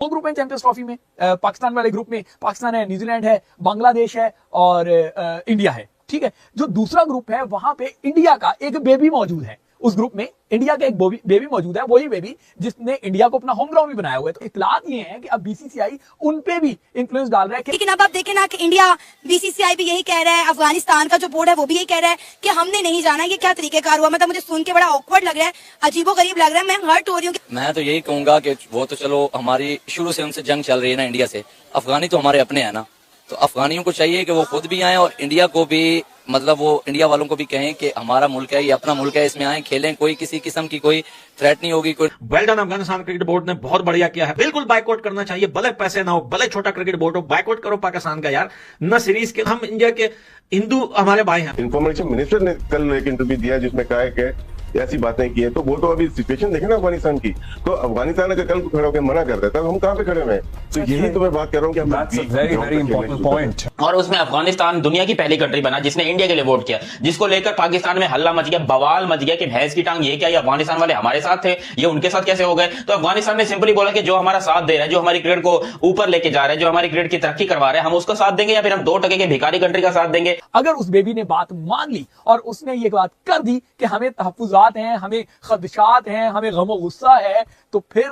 दो ग्रुप है champions trophy में। पाकिस्तान वाले ग्रुप में पाकिस्तान है, न्यूजीलैंड है, बांग्लादेश है और इंडिया है। ठीक है, जो दूसरा ग्रुप है वहां पे इंडिया का एक बेबी मौजूद है। उस ग्रुप में इंडिया का एक बेबी मौजूद है, वही बेबी जिसने इंडिया को अपना होम ग्राउंड भी बनाया हुआ है। तो इतलात ये है कि अब बीसीसीआई उन पे भी इन्फ्लुएंस डाल रहा है। लेकिन अब आप देखें ना कि इंडिया, बीसीसीआई भी यही कह रहा है, अफगानिस्तान का जो बोर्ड है वो भी यही कह रहा है कि हमने नहीं जाना। ये क्या तरीकेकार हुआ? मतलब मुझे सुन के बड़ा ऑकवर्ड लग रहा है, अजीबोगरीब लग रहा है। मैं हर्ट हो रही हूँ। मैं तो यही कहूंगा कि वो तो चलो हमारी शुरू से उनसे जंग चल रही है ना इंडिया से। अफगानी तो हमारे अपने हैं ना, तो अफगानियों को चाहिए कि वो खुद भी आए और इंडिया को भी, मतलब वो इंडिया वालों को भी कहें कि हमारा मुल्क है, ये अपना मुल्क है, इसमें आए खेलें, कोई किसी किस्म की कोई थ्रेट नहीं होगी। कोई well done Afghanistan cricket board ने बहुत बढ़िया किया है। बिल्कुल बाइकआउट करना चाहिए, भले पैसे ना हो, भले छोटा क्रिकेट बोर्ड हो, बाइकआउट करो पाकिस्तान का यार। न सीरीज के, हम इंडिया के हिंदू हमारे भाई हैं। इंफॉर्मेशन मिनिस्टर ने कल एक इंटरव्यू दिया जिसमें कहा है कि ऐसी बातें की है, तो वो तो अभी सिचुएशन देखे ना अफगानिस्तान की, तो अफगानिस्तान अगर कल को खड़ा होकर मना कर देता है तो हम कहाँ पे खड़े हुए हैं? तो यही तो मैं बात कर रहा हूँ कि वेरी इंपॉर्टेंट पॉइंट। और उसमें अफगानिस्तान दुनिया की पहली कंट्री बना जिसने इंडिया के लिए वोट किया, जिसको लेकर पाकिस्तान में हल्ला मच गया, बवाल मच गया कि भैंस की टांग ये क्या, ये अफगानिस्तान वाले हमारे साथ थे, ये उनके साथ कैसे हो गए। तो अफगानिस्तान ने सिंपली बोला कि जो हमारा साथ दे रहा है, जो हमारी क्रिकेट को ऊपर लेके जा रहा है, जो हमारी क्रिकेट की तरक्की करवा रहे हैं, हम उसका साथ देंगे या फिर हम 2% के भिखारी कंट्री का साथ देंगे। अगर उस बेबी ने बात मान ली और उसने ये बात कर दी कि हमें तहफ्फुज़ात हैं, हमें खदशात हैं, हमें गम और गुस्सा है, तो फिर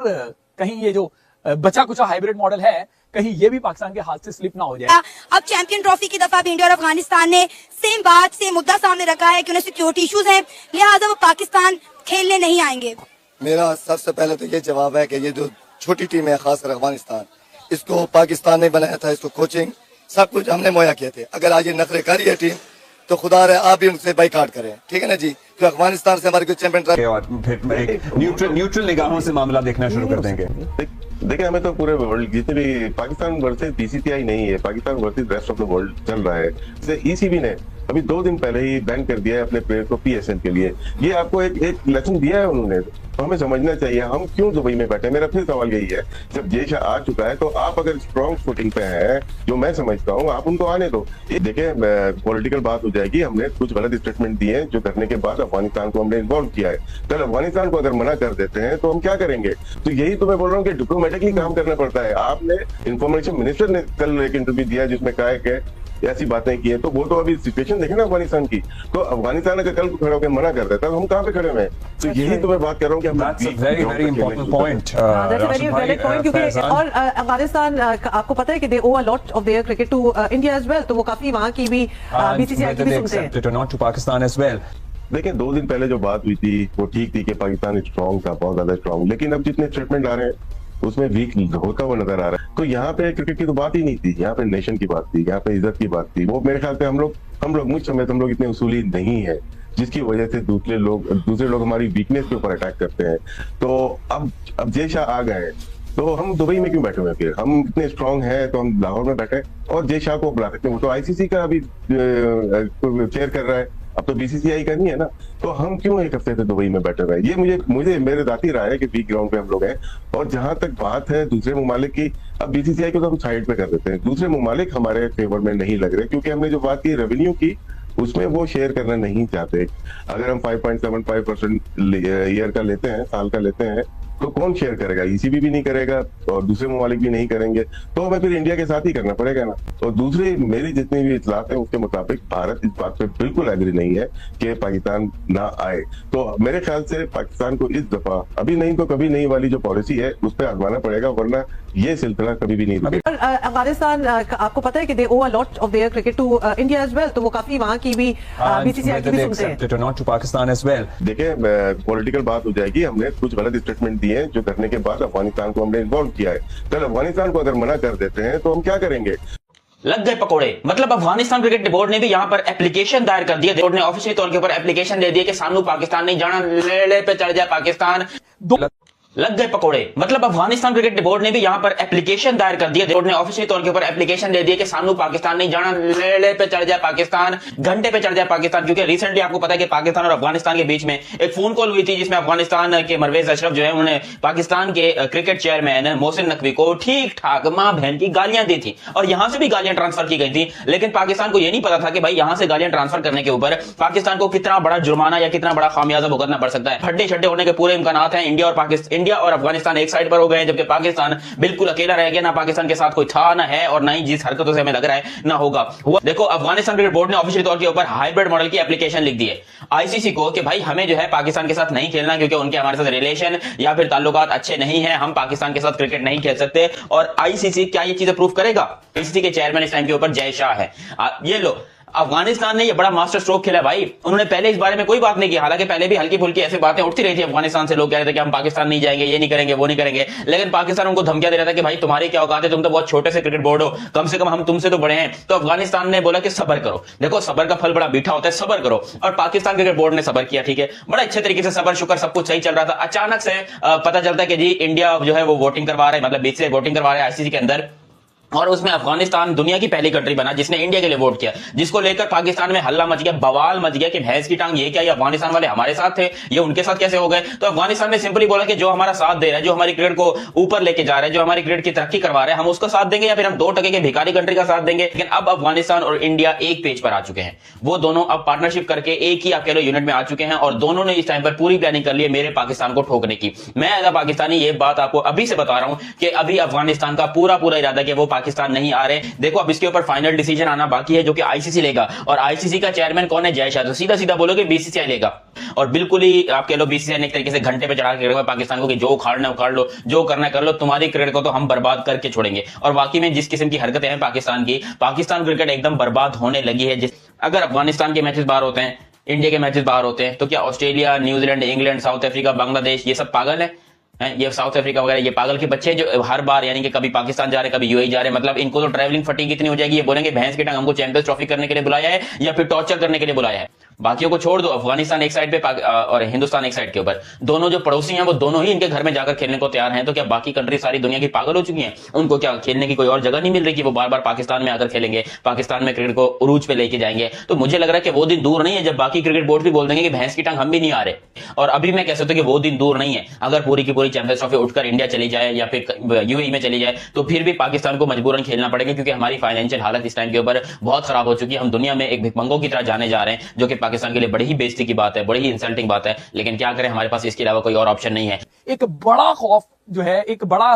कहीं ये जो बचा कुचा हाइब्रिड मॉडल है, कहीं ये भी पाकिस्तान के हाथ से स्लिप ना हो जाए। अब चैंपियन ट्रॉफी की दफा भी इंडिया और अफगानिस्तान ने सेम बात, सेम मुद्दा सामने रखा है कि उन्हें सिक्योरिटी इश्यूज हैं, लिहाजा वो पाकिस्तान खेलने नहीं आएंगे। मेरा सबसे पहले तो ये जवाब है कि ये जो छोटी टीम है, खासकर अफगानिस्तान, इसको पाकिस्तान ने बनाया था, इसको कोचिंग सब कुछ हमने मुहैया किए थे। अगर आज ये नखरे कर रही है टीम तो खुदा रहे आप भी उनसे बाइकाट करें, ठीक है ना जी। तो अफगानिस्तान से हमारे कोई चैंपियन और फिर एक न्यूट्रल निगाहों से मामला देखना शुरू कर देंगे। देखिए, हमें तो पूरे वर्ल्ड जितने भी पाकिस्तान वर्सेस बीसीसीआई नहीं है, Pakistan versus rest of the world चल रहा है। जैसे ईसीबी ने अभी 2 दिन पहले ही बैन कर दिया है अपने प्लेयर को पीएसएल के लिए। ये आपको एक लेसन दिया है उन्होंने, तो हमें समझना चाहिए हम क्यों दुबई में बैठे। मेरा फिर सवाल यही है, जब जय शाह आ चुका है तो आप अगर स्ट्रॉन्ग फुटिंग पे हैं, जो मैं समझता हूँ, आप उनको आने दो। देखिए, पॉलिटिकल बात हो जाएगी, हमने कुछ गलत स्टेटमेंट दिए जो करने के बाद अफगानिस्तान को हमने इन्वॉल्व किया है। कल अफगानिस्तान को अगर मना कर देते हैं तो हम क्या करेंगे? तो यही तो मैं बोल रहा हूँ कि डिप्लोमेटिकली काम करना पड़ता है। आपने इंफॉर्मेशन मिनिस्टर ने कल एक इंटरव्यू दिया जिसमें कहा है कि ऐसी बातें की है, तो वो तो अभी सिचुएशन देखे ना अफगानिस्तान की, तो अफगानिस्तान अगर कल को खड़ा होकर मना कर देता है तो हम कहाँ पे खड़े हुए हैं? तो यही तो मैं बात कर रहा हूँ कि वेरी इंपॉर्टेंट पॉइंट। और अफगानिस्तान, आपको पता है कि they owe a lot of their cricket to India as well, तो वो काफी वहाँ की भी बीसीसीआई की भी सुनते हैं, not to Pakistan as well. देखिए, 2 दिन पहले जो बात हुई थी वो ठीक थी कि पाकिस्तान स्ट्रॉन्ग था, बहुत ज्यादा स्ट्रॉन्ग, लेकिन अब जितने स्टेटमेंट आ रहे हैं उसमें वीक होता हुआ नजर आ रहा है। तो यहाँ पे क्रिकेट की तो बात ही नहीं थी, यहाँ पे नेशन की बात थी, यहाँ पे इज्जत की बात थी। वो मेरे ख्याल से हम लोग मुझ समय हम लोग इतने उसूली नहीं है, जिसकी वजह से दूसरे लोग हमारी वीकनेस के ऊपर अटैक करते हैं। तो अब जय शाह आ गए तो हम दुबई में क्यों बैठे हुए? फिर हम इतने स्ट्रांग हैं तो हम लाहौर में बैठे और जय शाह को बुला सकते हैं। वो तो आईसीसी का अभी चेयर कर रहा है, अब तो बीसीसीआई का नहीं है ना, तो हम क्यों एक हफ्ते से दुबई में बैठे हुए? ये मुझे मेरे जाती राय है कि वीक ग्राउंड पे हम लोग हैं। और जहां तक बात है दूसरे ममालिक की, अब बीसीसीआई को तो हम साइड पे कर देते हैं, दूसरे ममालिक हमारे फेवर में नहीं लग रहे, क्योंकि हमने जो बात की रेवेन्यू की उसमें वो शेयर करना नहीं चाहते। अगर हम 5.75% ईयर का लेते हैं, साल का लेते हैं, तो कौन शेयर करेगा? ईसीबी भी नहीं करेगा और दूसरे ममालिक भी नहीं करेंगे, तो हमें फिर इंडिया के साथ ही करना पड़ेगा ना। और दूसरी मेरी जितनी भी इतलात है उसके मुताबिक भारत इस बात पे बिल्कुल एग्री नहीं है कि पाकिस्तान ना आए। तो मेरे ख्याल से पाकिस्तान को इस दफा अभी नहीं तो कभी नहीं वाली जो पॉलिसी है उस पर आजमाना पड़ेगा, वरना ये सिलसिला कभी भी नहीं रुकेगा। अफगानिस्तान, आपको पता है कि they owe a lot of their cricket to India as well, तो वो काफी वहाँ की भी बीसीसीआई की भी सुनते हैं, not to Pakistan as well. देखिए, पॉलिटिकल बात हो जाएगी, हमने कुछ गलत स्टेटमेंट दिए जो करने के बाद अफगानिस्तान को हमने इन्वॉल्व किया है। कल अफगानिस्तान को अगर मना कर देते हैं तो हम क्या करेंगे? लग गए पकोड़े। मतलब अफगानिस्तान क्रिकेट बोर्ड ने भी यहाँ पर एप्लीकेशन दायर कर दिया। बोर्ड ने ऑफिशियल तौर के ऊपर एप्लीकेशन दे दिया कि सानू पाकिस्तान नहीं जाना, ले पे चढ़ जाए पाकिस्तान। लग गए पकोड़े। मतलब अफगानिस्तान क्रिकेट बोर्ड ने भी यहाँ पर एप्लीकेशन दायर कर दिया। बोर्ड ने ऑफिशियल तौर के ऊपर एप्लीकेशन दे दिया कि सानू पाकिस्तान नहीं जाना, ले पे चढ़ जाए पाकिस्तान, घंटे पे चढ़ जाए पाकिस्तान। क्योंकि रिसेंटली आपको पता है कि पाकिस्तान और अफगानिस्तान के बीच में एक फोन कॉल हुई थी जिसमें अफगानिस्तान के परवेज अशरफ जो है उन्होंने पाकिस्तान के क्रिकेट चेयरमैन मोहसिन नकवी को ठीक ठाक मां बहन की गालियां दी थी और यहां से भी गालियां ट्रांसफर की गई थी। लेकिन पाकिस्तान को यह नहीं पता था कि भाई यहां से गालियां ट्रांसफर करने के ऊपर पाकिस्तान को कितना बड़ा जुर्माना या कितना बड़ा खामियाजा भुगतना पड़ सकता है। हड्डे छड्डे होने के पूरे इम्कान हैं इंडिया इंडिया और अफगानिस्तान एक साइड पर हो गए, जबकि पाकिस्तान बिल्कुल अकेला रह गया। ना पाकिस्तान के साथ कोई था, ना है, और ना ही जिस हरकतों से हमें लग रहा है ना होगा। देखो, अफगानिस्तान क्रिकेट बोर्ड ने ऑफिशियल तौर के ऊपर हाइब्रिड मॉडल की एप्लीकेशन लिख दी है आईसीसी को कि भाई हमें जो है पाकिस्तान के साथ नहीं खेलना, क्योंकि उनके हमारे साथ रिलेशन या फिर ताल्लुकात अच्छे नहीं है, हम पाकिस्तान के साथ क्रिकेट नहीं खेल सकते। और आईसीसी क्या ये चीजें प्रूव करेगा? आईसीसी के चेयरमैन इस टाइम के ऊपर जय शाह है। ये लो, अफगानिस्तान ने ये बड़ा मास्टर स्ट्रोक खेला भाई। उन्होंने पहले इस बारे में कोई बात नहीं की, हालांकि पहले भी हल्की फुल्की ऐसी बातें उठती रही थी अफगानिस्तान से। लोग कह रहे थे कि हम पाकिस्तान नहीं जाएंगे, ये नहीं करेंगे, वो नहीं करेंगे, लेकिन पाकिस्तान उनको धमकियां दे रहा था कि भाई तुम्हारी क्या औकात है, तुम तो बहुत छोटे से क्रिकेट बोर्ड हो, कम से कम हम तुमसे तो बड़े हैं। तो अफगानिस्तान ने बोला कि सब्र करो। देखो, सब्र का फल बड़ा मीठा होता है, सब्र करो। और पाकिस्तान क्रिकेट बोर्ड ने सब्र किया, ठीक है, बड़ा अच्छे तरीके से सब्र शुक्र सब कुछ सही चल रहा था। अचानक से पता चलता है कि जी इंडिया जो है वो वोटिंग करवा रहा है, मतलब बीच से वोटिंग करवा रहा है आईसीसी के अंदर, और उसमें अफगानिस्तान दुनिया की पहली कंट्री बना जिसने इंडिया के लिए वोट किया, जिसको लेकर पाकिस्तान में हल्ला मच गया, बवाल मच गया कि भैंस की टांग, ये क्या, ये अफगानिस्तान वाले हमारे साथ थे, ये उनके साथ कैसे हो गए। तो अफगानिस्तान ने सिंपली बोला कि जो हमारा साथ दे रहा है, जो हमारी क्रिकेट को ऊपर लेके जा रहा है, जो हमारी क्रिकेट की तरक्की करवा रहा है, हम उसका साथ देंगे या फिर हम 2% के भिखारी कंट्री का साथ देंगे। लेकिन अब अफगानिस्तान और इंडिया एक पेज पर आ चुके हैं, वो दोनों अब पार्टनरशिप करके एक ही अकेले यूनिट में आ चुके हैं, और दोनों ने इस टाइम पर पूरी प्लानिंग कर ली है मेरे पाकिस्तान को ठोकने की। मैं एज अ पाकिस्तानी ये बात आपको अभी से बता रहा हूं कि अभी अफगानिस्तान का पूरा इरादा कि वो पाकिस्तान नहीं आ रहे। देखो, अब इसके ऊपर फाइनल डिसीजन आना बाकी है, जो कि आईसीसी लेगा, और आईसीसी का चेयरमैन कौन है? जय शाह। तो सीधा सीधा बोलोगे बीसीसीआई लेगा, और बिल्कुल ही आप कह लो बीसीसीआई ने एक तरीके से घंटे पे चढ़ा के रखा पाकिस्तान को कि जो उखाड़ना उखाड़ लो, जो करना है कर लो, तुम्हारी क्रिकेट को तो हम बर्बाद करके छोड़ेंगे। और वाकई में जिस किस्म की हरकतें हैं पाकिस्तान की, पाकिस्तान क्रिकेट एकदम बर्बाद होने लगी है। अगर अफगानिस्तान के मैचेस बाहर होते हैं, इंडिया के मैचेस बाहर होते हैं, तो क्या Australia, New Zealand, England, south Africa, Bangladesh ये सब पागल है? ये साउथ अफ्रीका वगैरह ये पागल के बच्चे जो हर बार यानी कि कभी पाकिस्तान जा रहे, कभी यूएई जा रहे, मतलब इनको तो ट्रैवलिंग फटीग इतनी हो जाएगी, ये बोलेंगे भैंस की टांग, हमको चैंपियंस ट्रॉफी करने के लिए बुलाया है या फिर टॉर्चर करने के लिए बुलाया है। बाकियों को छोड़ दो, अफगानिस्तान एक साइड पे और हिंदुस्तान एक साइड के ऊपर, दोनों जो पड़ोसी हैं वो दोनों ही इनके घर में जाकर खेलने को तैयार हैं। तो क्या बाकी कंट्री सारी दुनिया की पागल हो चुकी हैं? उनको क्या खेलने की कोई और जगह नहीं मिल रही कि वो बार बार पाकिस्तान में आकर खेलेंगे, पाकिस्तान में क्रिकेट को उरूज पे लेके जाएंगे? तो मुझे लग रहा है कि वो दिन दूर नहीं है जब बाकी क्रिकेट बोर्ड भी बोल देंगे कि भैंस की टांग हम भी नहीं आ रहे। और अभी मैं कह सकता हूं कि वो दिन दूर नहीं है। अगर पूरी की पूरी चैंपियंस ट्रॉफी उठकर इंडिया चली जाए या फिर यूएई में चली जाए, तो फिर भी पाकिस्तान को मजबूरन खेलना पड़ेगा, क्योंकि हमारी फाइनेंशियल हालत इस टाइम के ऊपर बहुत खराब हो चुकी है। हम दुनिया में एक भिखमंगों की तरह जाने जा रहे हैं, जो कि पाकिस्तान के लिए बड़ी ही बेइज्जती की बात है, बड़ी ही इंसल्टिंग बात है। लेकिन क्या करें, हमारे पास इसके अलावा कोई और ऑप्शन नहीं है। एक बड़ा खौफ जो है, एक बड़ा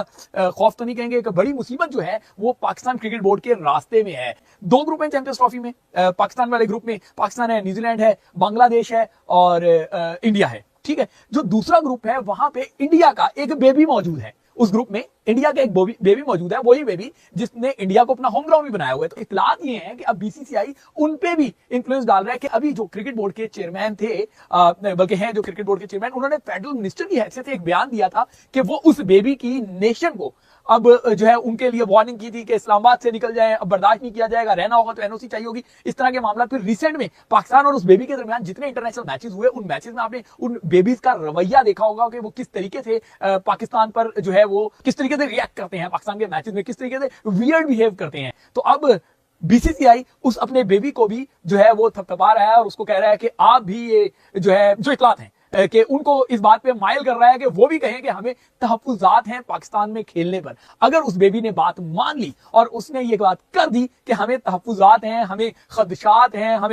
खौफ तो नहीं कहेंगे, एक बड़ी मुसीबत जो है वो पाकिस्तान क्रिकेट बोर्ड के रास्ते में है। 2 ग्रुप हैं चैंपियंस ट्रॉफी में। पाकिस्तान वाले ग्रुप में पाकिस्तान है, न्यूजीलैंड है, बांग्लादेश है और इंडिया है, ठीक है। जो दूसरा ग्रुप है वहां पे इंडिया का एक बेबी मौजूद है। उस ग्रुप में इंडिया का एक बेबी मौजूद है, वही बेबी जिसने इंडिया को अपना होम ग्राउंड भी बनाया हुआ है। तो इत्तलात ये है कि अब बीसीसीआई उन पे भी इन्फ्लुएंस डाल रहा है कि अभी जो क्रिकेट बोर्ड के चेयरमैन थे, बल्कि हैं जो क्रिकेट बोर्ड के चेयरमैन, उन्होंने फेडरल मिनिस्टर की हैसियत से एक बयान दिया था कि वो उस बेबी की नेशन को अब जो है उनके लिए वार्निंग की थी कि इस्लामाबाद से निकल जाए, अब बर्दाश्त नहीं किया जाएगा, रहना होगा तो एनओसी चाहिए होगी, इस तरह के मामला। फिर रिसेंट में पाकिस्तान और उस बेबी के दरमियान जितने इंटरनेशनल मैचेस हुए, उन मैचेस में आपने उन बेबीज का रवैया देखा होगा कि वो किस तरीके से पाकिस्तान पर जो है वो किस तरीके से रिएक्ट करते हैं, पाकिस्तान के मैचेस में किस तरीके से वियर्ड बिहेव करते हैं। तो अब बीसीसीआई उस अपने बेबी को भी जो है वो थपथपा रहा है और उसको कह रहा है कि आप भी ये जो है जो इत्तलात हैं कि उनको इस बात पे माइल कर रहा है कि वो भी कहें कि हमें तहफ्फुज़ात हैं पाकिस्तान में खेलने पर। अगर उस बेबी ने बात मान ली और उसने ये बात कर दी कि हमें तहफ्फुज़ात हैं, हमें खदशात हैं, हमें